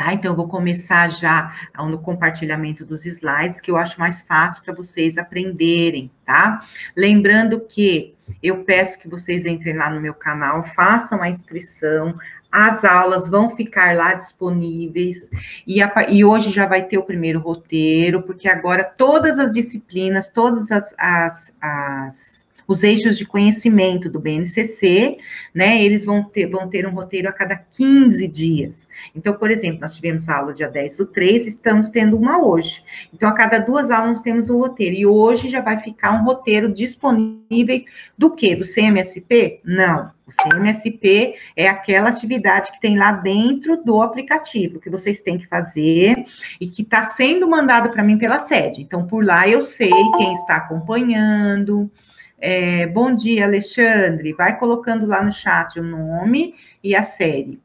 Tá, então eu vou começar já no compartilhamento dos slides, que eu acho mais fácil para vocês aprenderem, tá? Lembrando que eu peço que vocês entrem lá no meu canal, façam a inscrição, as aulas vão ficar lá disponíveis, e hoje já vai ter o primeiro roteiro, porque agora todas as disciplinas, todas os eixos de conhecimento do BNCC, né, eles vão ter um roteiro a cada 15 dias. Então, por exemplo, nós tivemos a aula dia 10/3, estamos tendo uma hoje. Então, a cada 2 aulas nós temos o roteiro, e hoje já vai ficar um roteiro disponível do quê? Do CMSP? Não. O CMSP é aquela atividade que tem lá dentro do aplicativo, que vocês têm que fazer, e que está sendo mandado para mim pela sede. Então, por lá eu sei quem está acompanhando. Bom dia, Alexandre. Vai colocando lá no chat o nome e a série.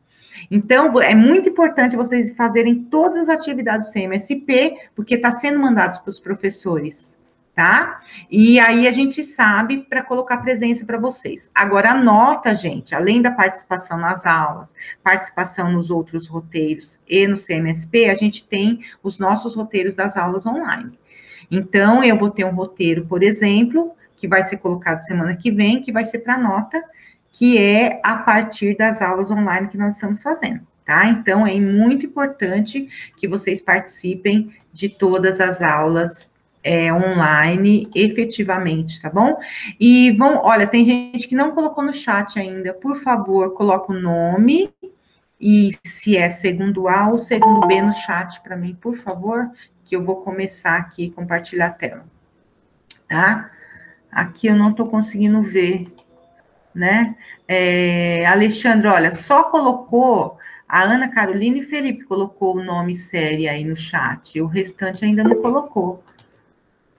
Então, é muito importante vocês fazerem todas as atividades do CMSP, porque está sendo mandado para os professores, tá? E aí a gente sabe para colocar presença para vocês. Agora, anota, gente, além da participação nas aulas, participação nos outros roteiros e no CMSP, a gente tem os nossos roteiros das aulas online. Então, eu vou ter um roteiro, por exemplo, que vai ser colocado semana que vem, que vai ser para nota, que é a partir das aulas online que nós estamos fazendo, tá? Então, é muito importante que vocês participem de todas as aulas online, efetivamente, tá bom? E, olha, tem gente que não colocou no chat ainda, por favor, coloca o nome, e se é segundo A ou segundo B no chat para mim, por favor, que eu vou começar aqui a compartilhar a tela, tá? Aqui eu não estou conseguindo ver, né? Alexandre, olha, só colocou, a Ana Carolina e Felipe colocou o nome série aí no chat, o restante ainda não colocou.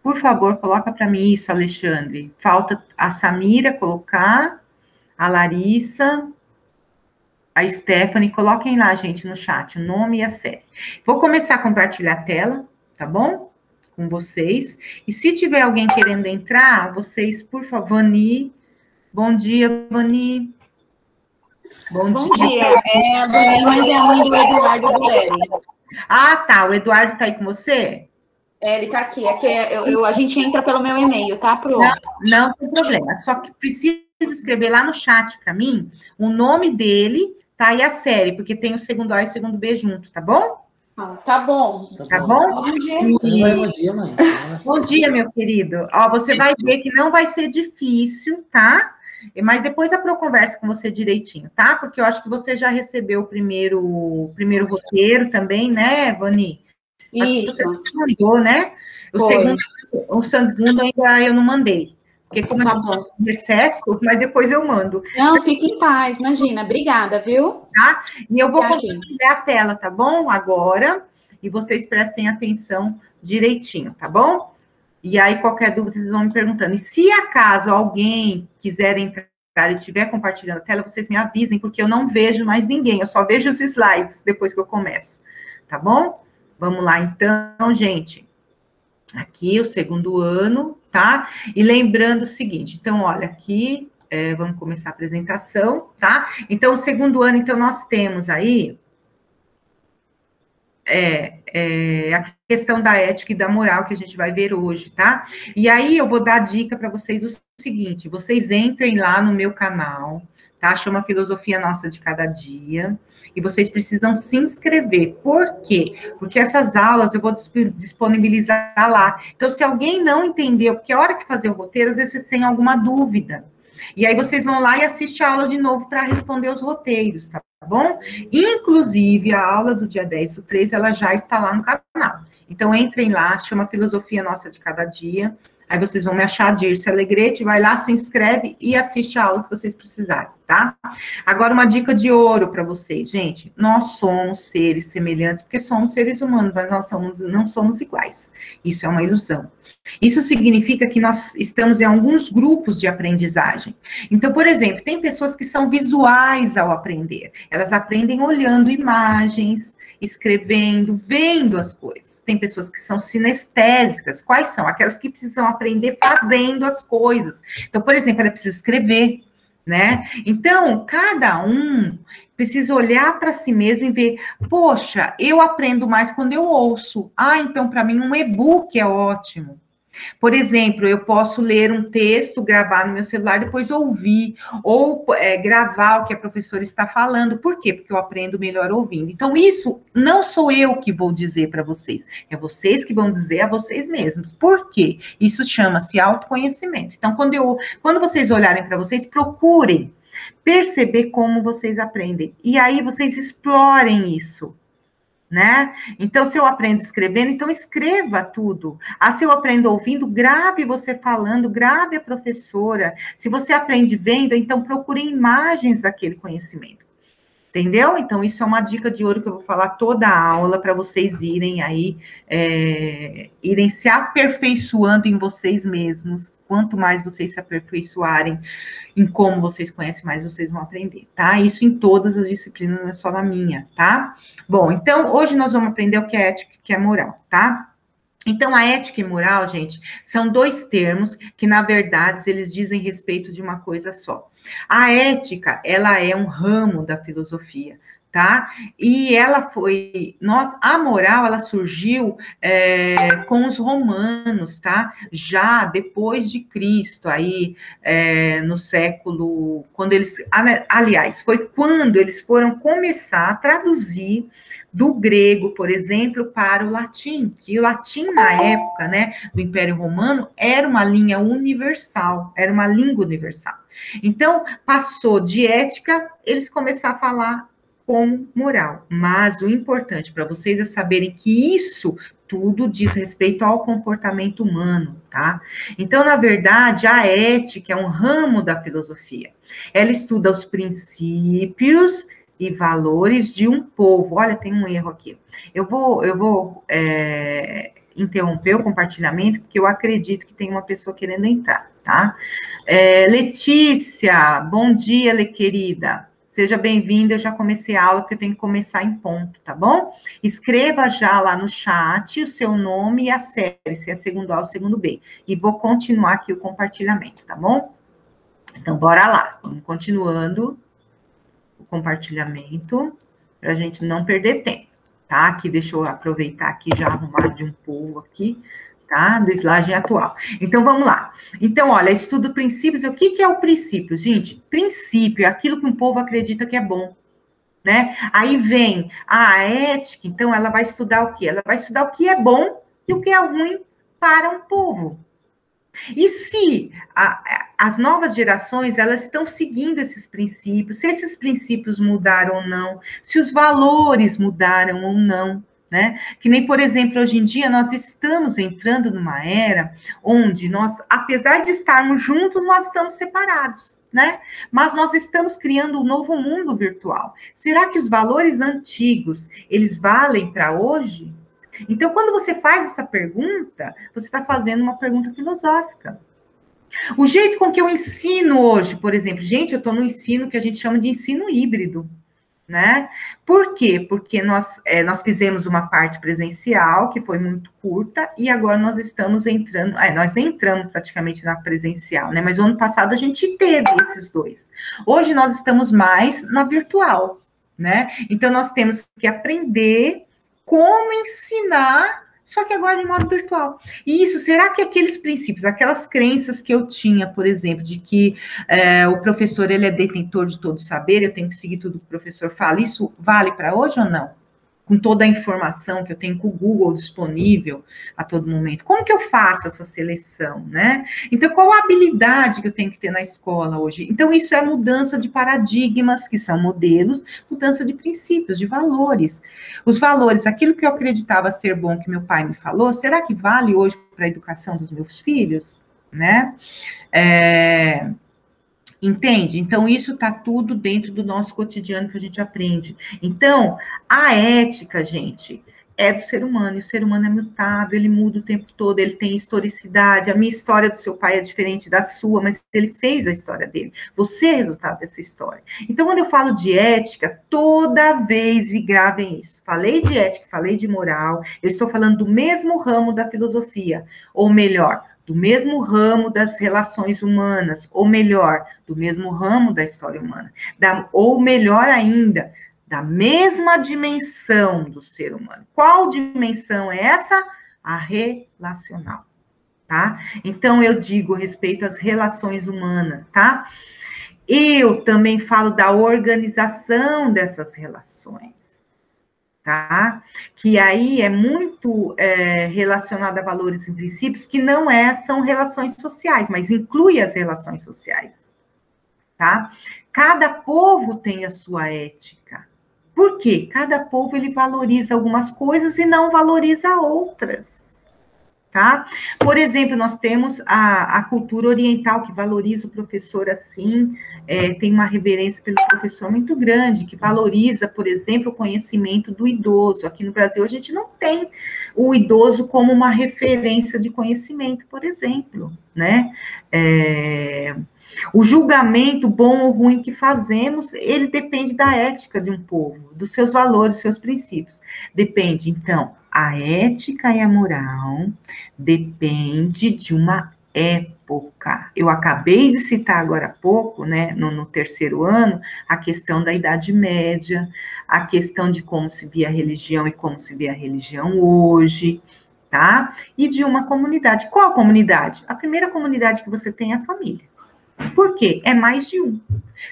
Por favor, coloca para mim isso, Alexandre. Falta a Samira colocar, a Larissa, a Stephanie, coloquem lá, gente, no chat, o nome e a série. Vou começar a compartilhar a tela, tá bom? Com vocês. E se tiver alguém querendo entrar, vocês, por favor, Vani. Bom dia, Vani. Bom dia. A Vani, mas é a mãe do Eduardo Durelli. Ah, tá. O Eduardo está aí com você? Ele está aqui. A gente entra pelo meu e-mail, tá, Pro? Não tem problema. Só que precisa escrever lá no chat para mim o nome dele, tá? E a série, porque tem o segundo A e o segundo B junto, tá bom? Tá bom. Tá bom? Bom dia. Bom dia, mãe. Bom dia, meu querido. Ó, você vai ver que não vai ser difícil, tá? Mas depois a Pro conversa com você direitinho, tá? Porque eu acho que você já recebeu o primeiro roteiro também, né, Vani? Isso. Você mandou, né? O segundo ainda eu não mandei. Porque como a gente tá em recesso, mas depois eu mando. Não, fique em paz, imagina. Obrigada, viu? Tá? E eu vou compartilhar a tela, tá bom? Agora. E vocês prestem atenção direitinho, tá bom? E aí, qualquer dúvida, vocês vão me perguntando. E se acaso alguém quiser entrar e estiver compartilhando a tela, vocês me avisem, porque eu não vejo mais ninguém. Eu só vejo os slides depois que eu começo. Tá bom? Vamos lá, então, gente. Aqui, o segundo ano, tá? E lembrando o seguinte, então, olha, aqui, vamos começar a apresentação, tá? Então, o segundo ano, então, nós temos aí a questão da ética e da moral que a gente vai ver hoje, tá? E aí, eu vou dar dica para vocês o seguinte, vocês entrem lá no meu canal, tá? Chama Filosofia Nossa de Cada Dia, e vocês precisam se inscrever. Por quê? Porque essas aulas eu vou disponibilizar lá. Então, se alguém não entendeu, porque a hora que fazer o roteiro, às vezes vocês têm alguma dúvida. E aí vocês vão lá e assistem a aula de novo para responder os roteiros, tá bom? Inclusive, a aula do dia 10/3, ela já está lá no canal. Então, entrem lá, chama Filosofia Nossa de Cada Dia. Aí vocês vão me achar, Dirce Alegrete, vai lá, se inscreve e assiste a aula que vocês precisarem, tá? Agora, uma dica de ouro para vocês, gente. Nós somos seres semelhantes, porque somos seres humanos, mas nós não somos iguais. Isso é uma ilusão. Isso significa que nós estamos em alguns grupos de aprendizagem. Então, por exemplo, tem pessoas que são visuais ao aprender. Elas aprendem olhando imagens, escrevendo, vendo as coisas. Tem pessoas que são sinestésicas. Quais são? Aquelas que precisam aprender fazendo as coisas. Então, por exemplo, ela precisa escrever, né? Então, cada um precisa olhar para si mesmo e ver, poxa, eu aprendo mais quando eu ouço. Ah, então para mim um e-book é ótimo. Por exemplo, eu posso ler um texto, gravar no meu celular, depois ouvir, ou gravar o que a professora está falando. Por quê? Porque eu aprendo melhor ouvindo. Então, isso não sou eu que vou dizer para vocês, é vocês que vão dizer a vocês mesmos. Por quê? Isso chama-se autoconhecimento. Então, quando vocês olharem para vocês, procurem perceber como vocês aprendem. E aí vocês explorem isso. Né? Então, se eu aprendo escrevendo, então escreva tudo. Ah, se eu aprendo ouvindo, grave você falando, grave a professora. Se você aprende vendo, então procure imagens daquele conhecimento. Entendeu? Então, isso é uma dica de ouro que eu vou falar toda a aula para vocês irem aí, irem se aperfeiçoando em vocês mesmos. Quanto mais vocês se aperfeiçoarem em como vocês conhecem, mais vocês vão aprender, tá? Isso em todas as disciplinas, não é só na minha, tá? Bom, então, hoje nós vamos aprender o que é ética e o que é moral, tá? Então, a ética e moral, gente, são dois termos que, na verdade, eles dizem respeito de uma coisa só. A ética, ela é um ramo da filosofia, tá? E ela a moral, ela surgiu com os romanos, tá? Já depois de Cristo, aí no século, aliás, foi quando eles foram começar a traduzir do grego, por exemplo, para o latim, que o latim, na época, né, do Império Romano, era uma língua universal. Então, passou de ética, eles começaram a falar com moral. Mas o importante para vocês é saberem que isso tudo diz respeito ao comportamento humano, tá? Então, na verdade, a ética é um ramo da filosofia. Ela estuda os princípios e valores de um povo. Olha, tem um erro aqui. Eu vou interromper o compartilhamento, porque eu acredito que tem uma pessoa querendo entrar, tá? Letícia, bom dia, querida. Seja bem-vinda, eu já comecei a aula, porque eu tenho que começar em ponto, tá bom? Escreva já lá no chat o seu nome e a série, se é segundo A ou segundo B. E vou continuar aqui o compartilhamento, tá bom? Então, bora lá. Vamos continuando o compartilhamento, para a gente não perder tempo, tá? Aqui, deixa eu aproveitar aqui, já arrumar de um povo aqui, tá? Do slide atual. Então, vamos lá. Então, olha, estudo princípios. O que é o princípio? Gente, princípio é aquilo que um povo acredita que é bom, né? Aí vem a ética, então, ela vai estudar o quê? Ela vai estudar o que é bom e o que é ruim para um povo. E se as novas gerações, elas estão seguindo esses princípios, se esses princípios mudaram ou não, se os valores mudaram ou não, né? Que nem, por exemplo, hoje em dia, nós estamos entrando numa era onde nós, apesar de estarmos juntos, nós estamos separados, né? Mas nós estamos criando um novo mundo virtual. Será que os valores antigos, eles valem para hoje? Então, quando você faz essa pergunta, você está fazendo uma pergunta filosófica. O jeito com que eu ensino hoje, por exemplo, gente, eu estou no ensino que a gente chama de ensino híbrido, né? Por quê? Porque nós fizemos uma parte presencial, que foi muito curta, e agora nós estamos entrando, nós nem entramos praticamente na presencial, né? Mas o ano passado a gente teve esses dois. Hoje nós estamos mais na virtual, né? Então, nós temos que aprender como ensinar, só que agora de modo virtual. E isso, será que aqueles princípios, aquelas crenças que eu tinha, por exemplo, de que o professor ele é detentor de todo saber, eu tenho que seguir tudo que o professor fala, isso vale para hoje ou não? Com toda a informação que eu tenho com o Google disponível a todo momento. Como que eu faço essa seleção, né? Então, qual a habilidade que eu tenho que ter na escola hoje? Então, isso é mudança de paradigmas, que são modelos, mudança de princípios, de valores. Os valores, aquilo que eu acreditava ser bom, que meu pai me falou, será que vale hoje para a educação dos meus filhos? Né? Entende? Então, isso está tudo dentro do nosso cotidiano que a gente aprende. Então, a ética, gente, é do ser humano, e o ser humano é mutável, ele muda o tempo todo, ele tem historicidade, a minha história do seu pai é diferente da sua, mas ele fez a história dele, você é resultado dessa história. Então, quando eu falo de ética, toda vez, e gravem isso, falei de ética, falei de moral, eu estou falando do mesmo ramo da filosofia, ou melhor, do mesmo ramo das relações humanas, ou melhor, do mesmo ramo da história humana, ou melhor ainda, da mesma dimensão do ser humano. Qual dimensão é essa? A relacional, tá? Então, eu digo respeito às relações humanas, tá? Eu também falo da organização dessas relações, tá? Que aí é muito relacionado a valores e princípios, que não são relações sociais, mas inclui as relações sociais, tá? Cada povo tem a sua ética. Por quê? Cada povo, ele valoriza algumas coisas e não valoriza outras, tá? Por exemplo, nós temos a cultura oriental, que valoriza o professor assim, tem uma reverência pelo professor muito grande, que valoriza, por exemplo, o conhecimento do idoso. Aqui no Brasil, a gente não tem o idoso como uma referência de conhecimento, por exemplo, né? O julgamento, bom ou ruim, que fazemos, ele depende da ética de um povo, dos seus valores, dos seus princípios. Depende, então, a ética e a moral depende de uma época. Eu acabei de citar agora há pouco, né, no terceiro ano, a questão da Idade Média, a questão de como se via a religião e como se vê a religião hoje, tá? E de uma comunidade. Qual comunidade? A primeira comunidade que você tem é a família. Por quê? É mais de um.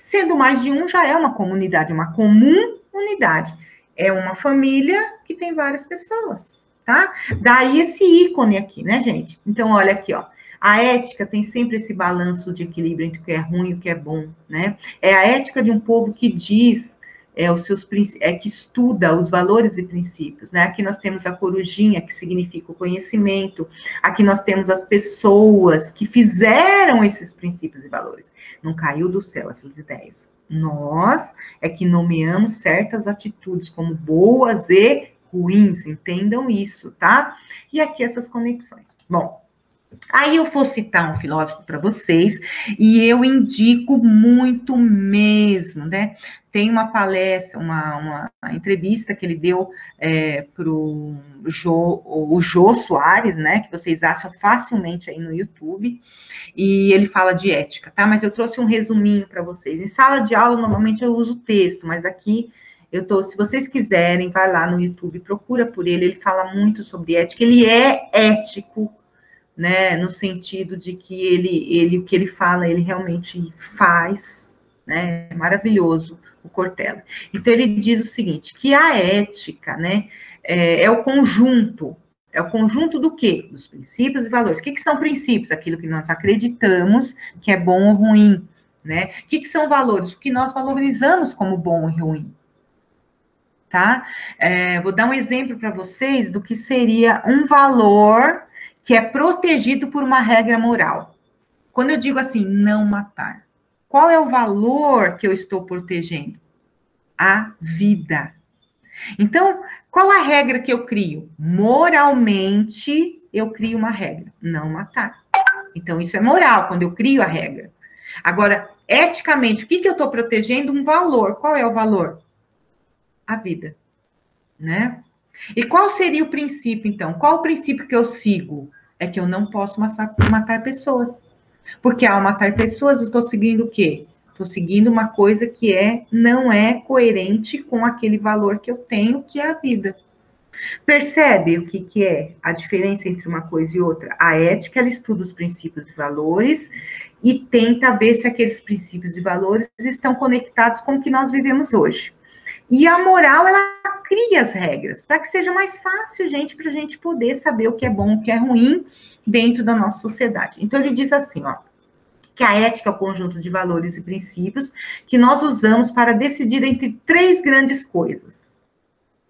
Sendo mais de um, já é uma comunidade, uma comum unidade. É uma família que tem várias pessoas, tá? Daí esse ícone aqui, né, gente? Então, olha aqui, ó. A ética tem sempre esse balanço de equilíbrio entre o que é ruim e o que é bom, né? É a ética de um povo que diz, que estuda os valores e princípios, né? Aqui nós temos a corujinha, que significa o conhecimento. Aqui nós temos as pessoas que fizeram esses princípios e valores. Não caiu do céu essas ideias. Nós é que nomeamos certas atitudes como boas e ruins, entendam isso, tá? E aqui essas conexões. Bom, aí eu vou citar um filósofo para vocês, e eu indico muito mesmo, né? Tem uma palestra, uma entrevista que ele deu para o Jô Soares, né? Que vocês acham facilmente aí no YouTube, e ele fala de ética, tá? Mas eu trouxe um resuminho para vocês. Em sala de aula, normalmente eu uso texto, mas aqui se vocês quiserem, vai lá no YouTube, procura por ele fala muito sobre ética, ele é ético, né, no sentido de que o que ele fala, ele realmente faz, né, é maravilhoso o Cortella. Então, ele diz o seguinte, que a ética, né, é o conjunto do quê? Dos princípios e valores. O que são princípios? Aquilo que nós acreditamos que é bom ou ruim, né? O que são valores? O que nós valorizamos como bom e ruim, tá? Vou dar um exemplo para vocês do que seria um valor que é protegido por uma regra moral. Quando eu digo assim, não matar, qual é o valor que eu estou protegendo? A vida. Então, qual a regra que eu crio? Moralmente, eu crio uma regra, não matar. Então, isso é moral, quando eu crio a regra. Agora, eticamente, o que eu estou protegendo? Um valor. Qual é o valor? A vida, né? E qual seria o princípio, então? Qual o princípio que eu sigo? É que eu não posso matar pessoas. Porque ao matar pessoas, eu estou seguindo o quê? Estou seguindo uma coisa que não é coerente com aquele valor que eu tenho, que é a vida. Percebe o que é a diferença entre uma coisa e outra? A ética, ela estuda os princípios e valores e tenta ver se aqueles princípios e valores estão conectados com o que nós vivemos hoje. E a moral, ela cria as regras, para que seja mais fácil, gente, para a gente poder saber o que é bom, o que é ruim dentro da nossa sociedade. Então, ele diz assim, ó, que a ética é o conjunto de valores e princípios que nós usamos para decidir entre três grandes coisas.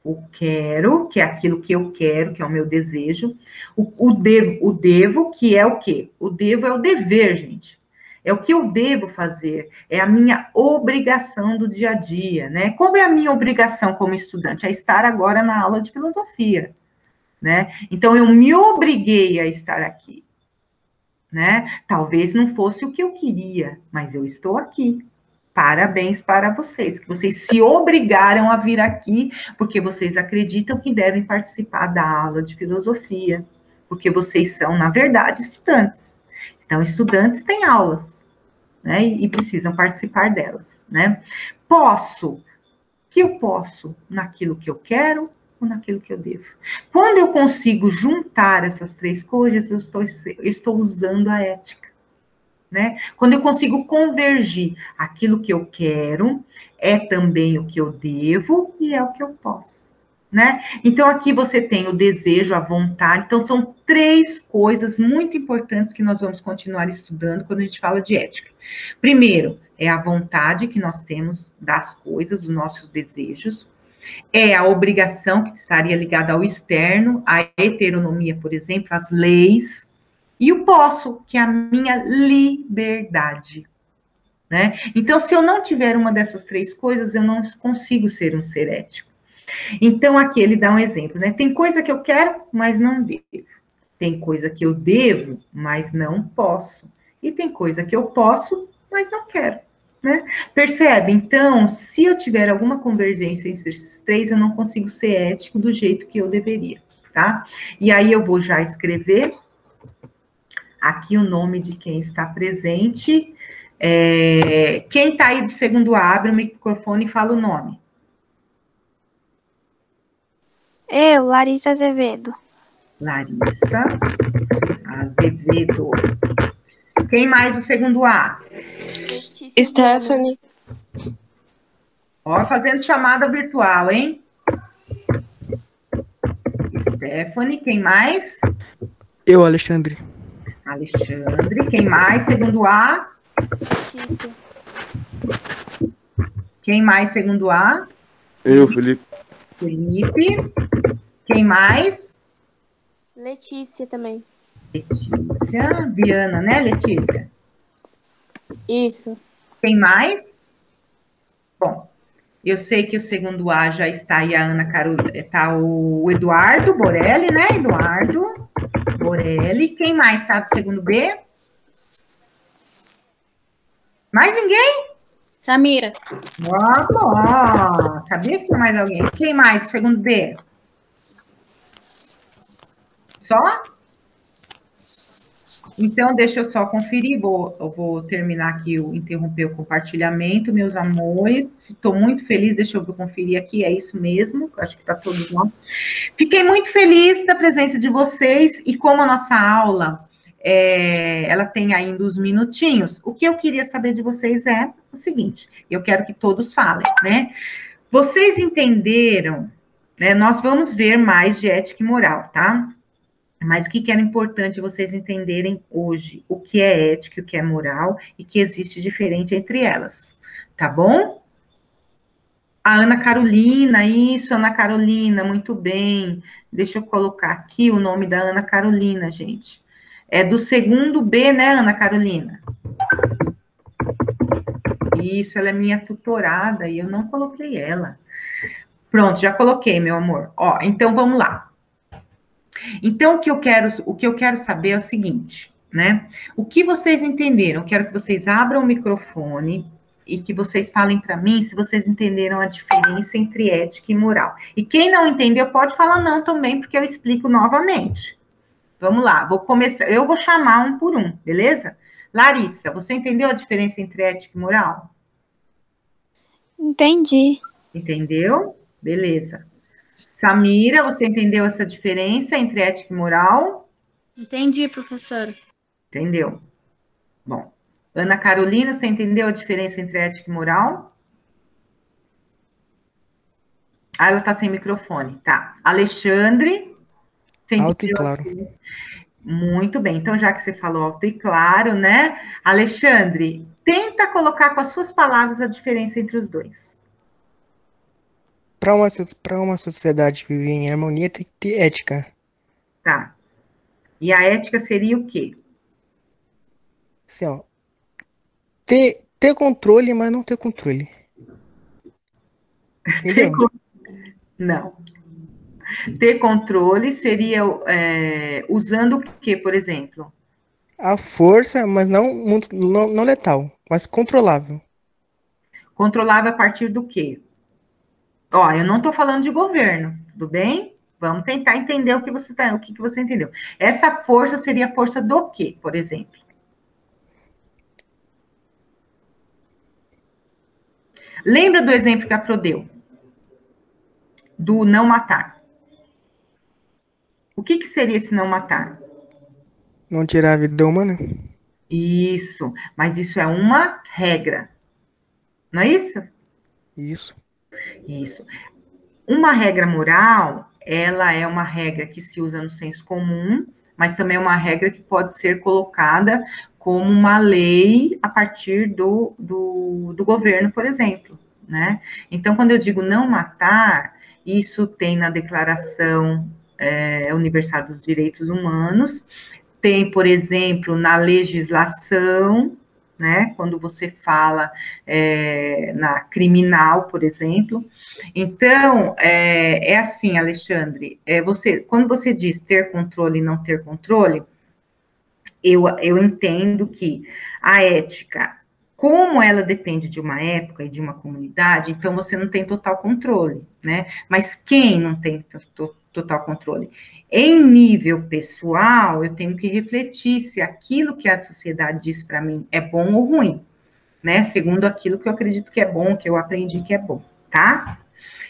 O quero, que é aquilo que eu quero, que é o meu desejo. O devo, que é o quê? O devo é o dever, gente. É o que eu devo fazer, é a minha obrigação do dia a dia, né? Como é a minha obrigação como estudante? É estar agora na aula de filosofia, né? Então, eu me obriguei a estar aqui, né? Talvez não fosse o que eu queria, mas eu estou aqui. Parabéns para vocês, que vocês se obrigaram a vir aqui, porque vocês acreditam que devem participar da aula de filosofia, porque vocês são, na verdade, estudantes. Então, estudantes têm aulas, né? E precisam participar delas, né? Posso. Que eu posso naquilo que eu quero ou naquilo que eu devo. Quando eu consigo juntar essas três coisas, eu estou usando a ética, né? Quando eu consigo convergir aquilo que eu quero, é também o que eu devo e é o que eu posso, né? Então, aqui você tem o desejo, a vontade. Então, são três coisas muito importantes que nós vamos continuar estudando quando a gente fala de ética. Primeiro, é a vontade que nós temos das coisas, dos nossos desejos. É a obrigação que estaria ligada ao externo, à heteronomia, por exemplo, às leis. E o posso, que é a minha liberdade, né? Então, se eu não tiver uma dessas três coisas, eu não consigo ser um ser ético. Então, aqui ele dá um exemplo, né? Tem coisa que eu quero, mas não devo. Tem coisa que eu devo, mas não posso. E tem coisa que eu posso, mas não quero, né? Percebe? Então, se eu tiver alguma convergência entre esses três, eu não consigo ser ético do jeito que eu deveria, tá? E aí eu vou já escrever aqui o nome de quem está presente. Quem está aí do segundo A, abre o microfone e fala o nome. Eu, Larissa Azevedo. Larissa Azevedo. Quem mais do segundo A? Stephanie. Ó, fazendo chamada virtual, hein? Stephanie, quem mais? Eu, Alexandre. Alexandre, quem mais? Segundo A? Letícia. Quem mais, segundo A? Eu, Felipe. Felipe. Quem mais? Letícia também. Letícia. Viana, né, Letícia? Isso. Quem mais? Bom, eu sei que o segundo A já está aí, a Ana Carolina, está o Eduardo Borelli, né? Eduardo Borelli. Quem mais está do segundo B? Mais ninguém? Samira. Ó, sabia que tinha mais alguém. Quem mais do segundo B? Só? Então, deixa eu só conferir, eu vou terminar aqui, interromper o compartilhamento, meus amores. Estou muito feliz, deixa eu conferir aqui, é isso mesmo, acho que está todo bom. Fiquei muito feliz da presença de vocês, e como a nossa aula, ela tem ainda uns minutinhos, o que eu queria saber de vocês é o seguinte, eu quero que todos falem, né? Vocês entenderam, né? Nós vamos ver mais de ética e moral, tá? Mas o que era importante vocês entenderem hoje? O que é ética e o que é moral e que existe diferente entre elas, tá bom? A Ana Carolina, isso, Ana Carolina, muito bem. Deixa eu colocar aqui o nome da Ana Carolina, gente. É do segundo B, né, Ana Carolina? Isso, ela é minha tutorada e eu não coloquei ela. Pronto, já coloquei, meu amor. Ó, então vamos lá. Então, o que eu quero saber é o seguinte, né? O que vocês entenderam? Eu quero que vocês abram o microfone e que vocês falem para mim se vocês entenderam a diferença entre ética e moral. E quem não entendeu pode falar não também, porque eu explico novamente. Vamos lá, vou começar. Eu vou chamar um por um, beleza? Larissa, você entendeu a diferença entre ética e moral? Entendi. Entendeu? Beleza. Samira, você entendeu essa diferença entre ética e moral? Entendi, professora. Entendeu? Bom. Ana Carolina, você entendeu a diferença entre ética e moral? Ah, ela está sem microfone, tá. Alexandre, você entendeu? Alto e claro. Muito bem, então já que você falou alto e claro, né? Alexandre, tenta colocar com as suas palavras a diferença entre os dois. Para uma sociedade viver em harmonia, tem que ter ética. Tá. E a ética seria o quê? Assim, ó. Ter controle, mas não ter controle. Entendeu? Não. Ter controle seria usando o quê, por exemplo? A força, mas não letal, mas controlável. Controlável a partir do quê? Ó, eu não estou falando de governo, tudo bem? Vamos tentar entender o que você entendeu. Essa força seria a força do quê, por exemplo? Lembra do exemplo que a Pro deu? Do não matar. O que seria esse não matar? Não tirar a vida humana? Isso, mas isso é uma regra. Não é isso? Isso. Isso. Uma regra moral, ela é uma regra que se usa no senso comum, mas também é uma regra que pode ser colocada como uma lei a partir do governo, por exemplo, né? Então, quando eu digo não matar, isso tem na Declaração Universal dos Direitos Humanos, tem, por exemplo, na legislação, né? Quando você fala na criminal, por exemplo. Então, é assim, Alexandre, quando você diz ter controle e não ter controle, eu entendo que a ética, como ela depende de uma época e de uma comunidade, então você não tem total controle, né? Mas quem não tem total controle? Em nível pessoal, eu tenho que refletir se aquilo que a sociedade diz para mim é bom ou ruim, né? Segundo aquilo que eu acredito que é bom, que eu aprendi que é bom, tá?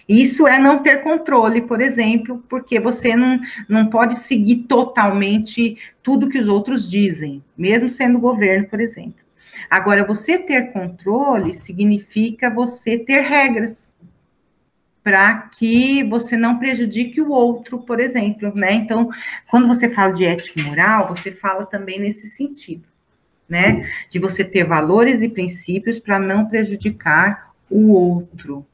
Isso é não ter controle, por exemplo, porque você não pode seguir totalmente tudo que os outros dizem, mesmo sendo governo, por exemplo. Agora, você ter controle significa você ter regras para que você não prejudique o outro, por exemplo, né? Então, quando você fala de ética e moral, você fala também nesse sentido, né? De você ter valores e princípios para não prejudicar o outro.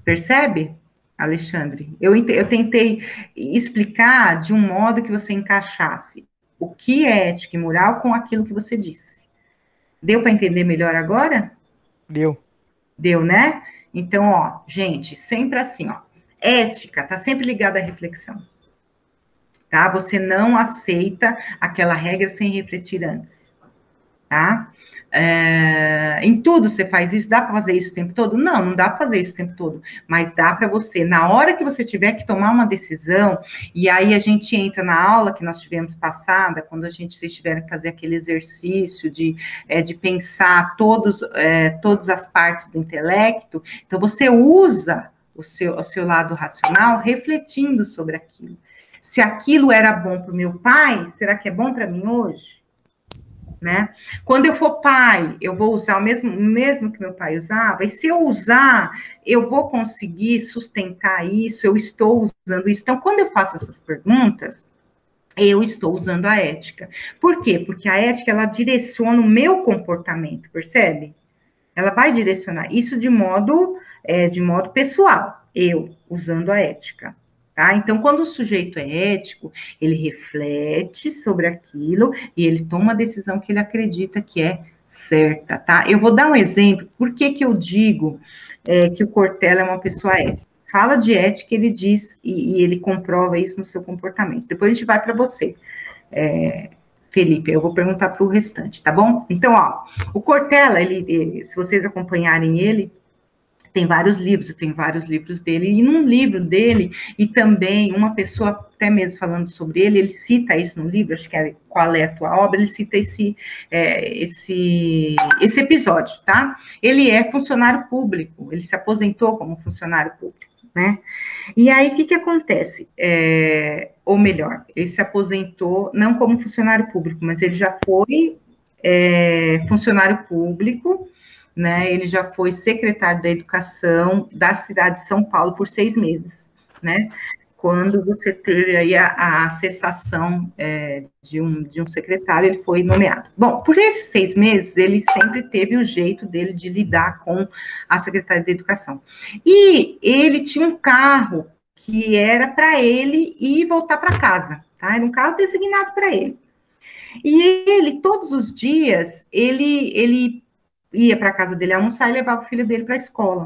Percebe, Alexandre? Eu tentei explicar de um modo que você encaixasse o que é ética e moral com aquilo que você disse. Deu para entender melhor agora? Deu. Deu, né? Então, ó, gente, sempre assim, ó. Ética está sempre ligada à reflexão. Tá? Você não aceita aquela regra sem refletir antes. Tá? Em tudo você faz isso, dá para fazer isso o tempo todo? Não, não dá para fazer isso o tempo todo, mas dá para você, na hora que você tiver que tomar uma decisão, e aí a gente entra na aula que nós tivemos passada, quando vocês tiverem que fazer aquele exercício de pensar todas as partes do intelecto, então você usa o seu lado racional refletindo sobre aquilo. Se aquilo era bom para o meu pai, será que é bom para mim hoje? Né? Quando eu for pai, eu vou usar o mesmo que meu pai usava, e se eu usar, eu vou conseguir sustentar isso, eu estou usando isso. Então, quando eu faço essas perguntas, eu estou usando a ética. Por quê? Porque a ética, ela direciona o meu comportamento, percebe? Ela vai direcionar isso de modo pessoal, eu usando a ética. Tá? Então, quando o sujeito é ético, ele reflete sobre aquilo e ele toma a decisão que ele acredita que é certa, tá? Eu vou dar um exemplo, por que eu digo que o Cortella é uma pessoa ética? Fala de ética, ele diz, e ele comprova isso no seu comportamento. Depois a gente vai para você, Felipe, eu vou perguntar para o restante, tá bom? Então, ó, o Cortella, se vocês acompanharem ele, tem vários livros, eu tenho vários livros dele, e num livro dele, e também uma pessoa, até mesmo falando sobre ele cita isso no livro, acho que é Qual é a Tua Obra, ele cita esse episódio, tá? Ele é funcionário público, ele se aposentou como funcionário público, né? E aí, o que acontece? Ou melhor, ele se aposentou não como funcionário público, mas ele já foi funcionário público, né? Ele já foi secretário da Educação da cidade de São Paulo por 6 meses, né? Quando você teve aí a cessação de um secretário, ele foi nomeado. Bom, por esses 6 meses, ele sempre teve o jeito dele de lidar com a secretária da Educação. E ele tinha um carro que era para ele ir e voltar para casa, tá? Era um carro designado para ele. E ele, todos os dias, ele ia para a casa dele almoçar e levava o filho dele para a escola.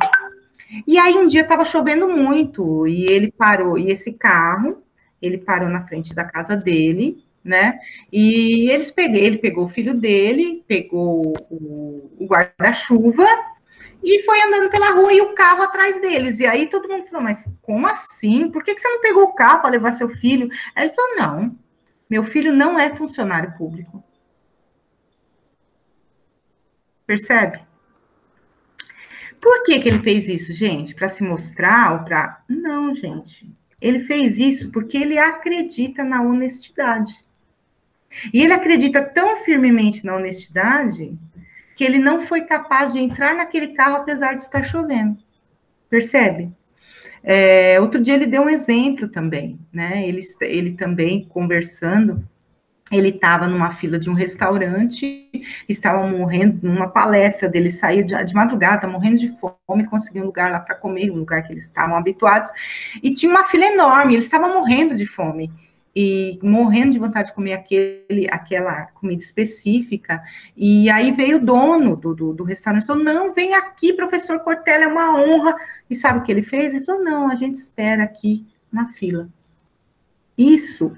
E aí um dia estava chovendo muito e ele parou, e esse carro, ele parou na frente da casa dele, né? E ele pegou o filho dele, pegou o guarda-chuva e foi andando pela rua e o carro atrás deles. E aí todo mundo falou, mas como assim? Por que você não pegou o carro para levar seu filho? Aí ele falou, não, meu filho não é funcionário público. Percebe? Por que ele fez isso, gente? Para se mostrar ou para... Não, gente. Ele fez isso porque ele acredita na honestidade. E ele acredita tão firmemente na honestidade que ele não foi capaz de entrar naquele carro apesar de estar chovendo. Percebe? Outro dia ele deu um exemplo também, né? Ele também conversando, ele estava numa fila de um restaurante, estava morrendo, numa palestra dele, saiu de madrugada, morrendo de fome, conseguiu um lugar lá para comer, um lugar que eles estavam habituados, e tinha uma fila enorme, ele estava morrendo de fome, e morrendo de vontade de comer aquela comida específica, e aí veio o dono do restaurante, falou, não, vem aqui, professor Cortella, é uma honra, e sabe o que ele fez? Ele falou, não, a gente espera aqui na fila. Isso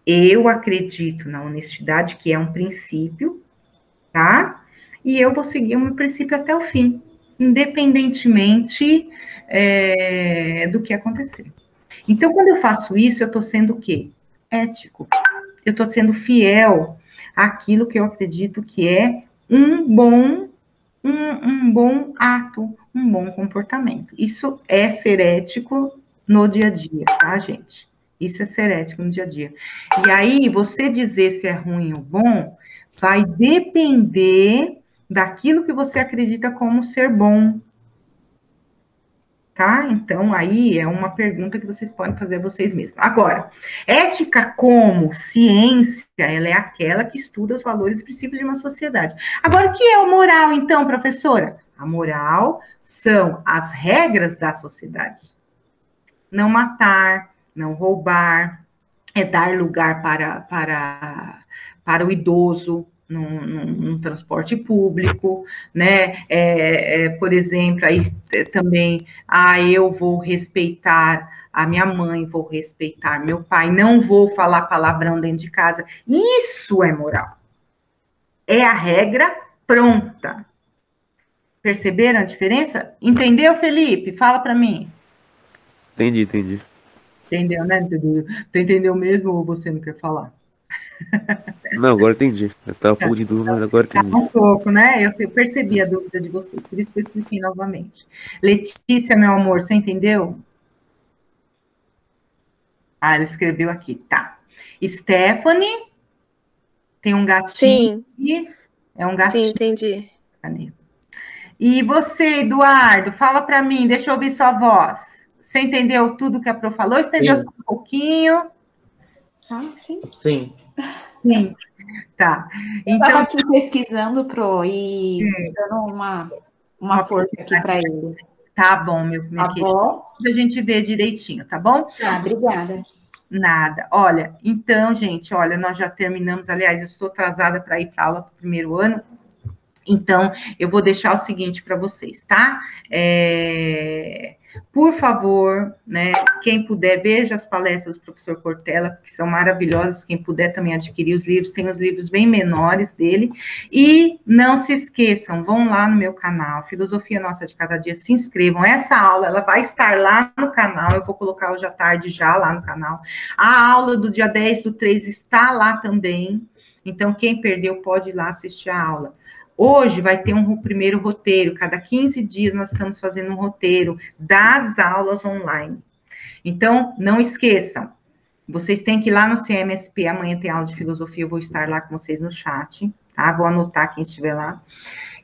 eu acredito na honestidade, que é um princípio, tá? E eu vou seguir o meu princípio até o fim, independentemente do que acontecer. Então, quando eu faço isso, eu estou sendo o quê? Ético. Eu estou sendo fiel àquilo que eu acredito que é um bom ato, um bom comportamento. Isso é ser ético no dia a dia, tá, gente? Isso é ser ético no dia a dia. E aí, você dizer se é ruim ou bom, vai depender daquilo que você acredita como ser bom. Tá? Então, aí é uma pergunta que vocês podem fazer a vocês mesmos. Agora, ética como ciência, ela é aquela que estuda os valores e princípios de uma sociedade. Agora, o que é o moral, então, professora? A moral são as regras da sociedade. Não matar, não roubar, dar lugar para o idoso num transporte público, né? Por exemplo, aí também, eu vou respeitar a minha mãe, vou respeitar meu pai, não vou falar palavrão dentro de casa. Isso é moral. É a regra pronta. Perceberam a diferença? Entendeu, Felipe? Fala para mim. Entendi. Entendeu, né? Tu entendeu mesmo ou você não quer falar? Não, agora entendi. Eu tava um pouco de dúvida, mas agora entendi. Um pouco, né? Eu percebi a dúvida de vocês, por isso que eu expliquei novamente. Letícia, meu amor, você entendeu? Ela escreveu aqui, tá. Stephanie, tem um gatinho. Sim. Aqui. É um gatinho. Sim, entendi. E você, Eduardo, fala para mim, deixa eu ouvir sua voz. Você entendeu tudo que a Pro falou? Entendeu só um pouquinho? Sim. Sim. Tá. Eu estava aqui pesquisando, Pro, e dando uma força aqui para ele. Tá bom, meu tá querido. Bom? A gente vê direitinho, tá bom? Obrigada. Nada. Olha, então, gente, olha, nós já terminamos. Aliás, eu estou atrasada para ir para aula para o primeiro ano. Então, eu vou deixar o seguinte para vocês, tá? Por favor, né, quem puder, veja as palestras do professor Cortella, que são maravilhosas, quem puder também adquirir os livros, tem os livros bem menores dele, e não se esqueçam, vão lá no meu canal, Filosofia Nossa de Cada Dia, se inscrevam, essa aula, ela vai estar lá no canal, eu vou colocar hoje à tarde já lá no canal, a aula do dia 10/3 está lá também, então quem perdeu pode ir lá assistir a aula. Hoje vai ter um primeiro roteiro, cada 15 dias nós estamos fazendo um roteiro das aulas online. Então, não esqueçam, vocês têm que ir lá no CMSP, amanhã tem aula de filosofia, eu vou estar lá com vocês no chat, tá? Vou anotar quem estiver lá.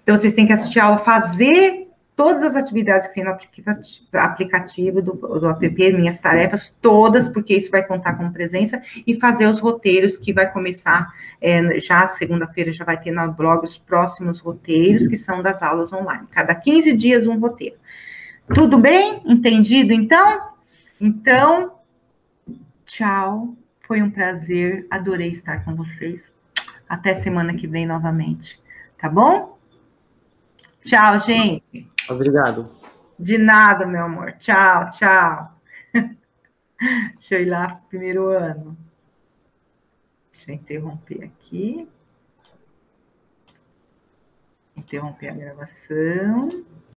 Então, vocês têm que assistir a aula, fazer todas as atividades que tem no aplicativo do app, minhas tarefas, todas, porque isso vai contar como presença, e fazer os roteiros, que vai começar, já segunda-feira já vai ter no blog os próximos roteiros, que são das aulas online. Cada 15 dias um roteiro. Tudo bem? Entendido, então? Então, tchau. Foi um prazer, adorei estar com vocês. Até semana que vem novamente. Tá bom? Tchau, gente. Obrigado. De nada, meu amor. Tchau, tchau. Deixa eu ir lá pro primeiro ano. Deixa eu interromper aqui. Interromper a gravação.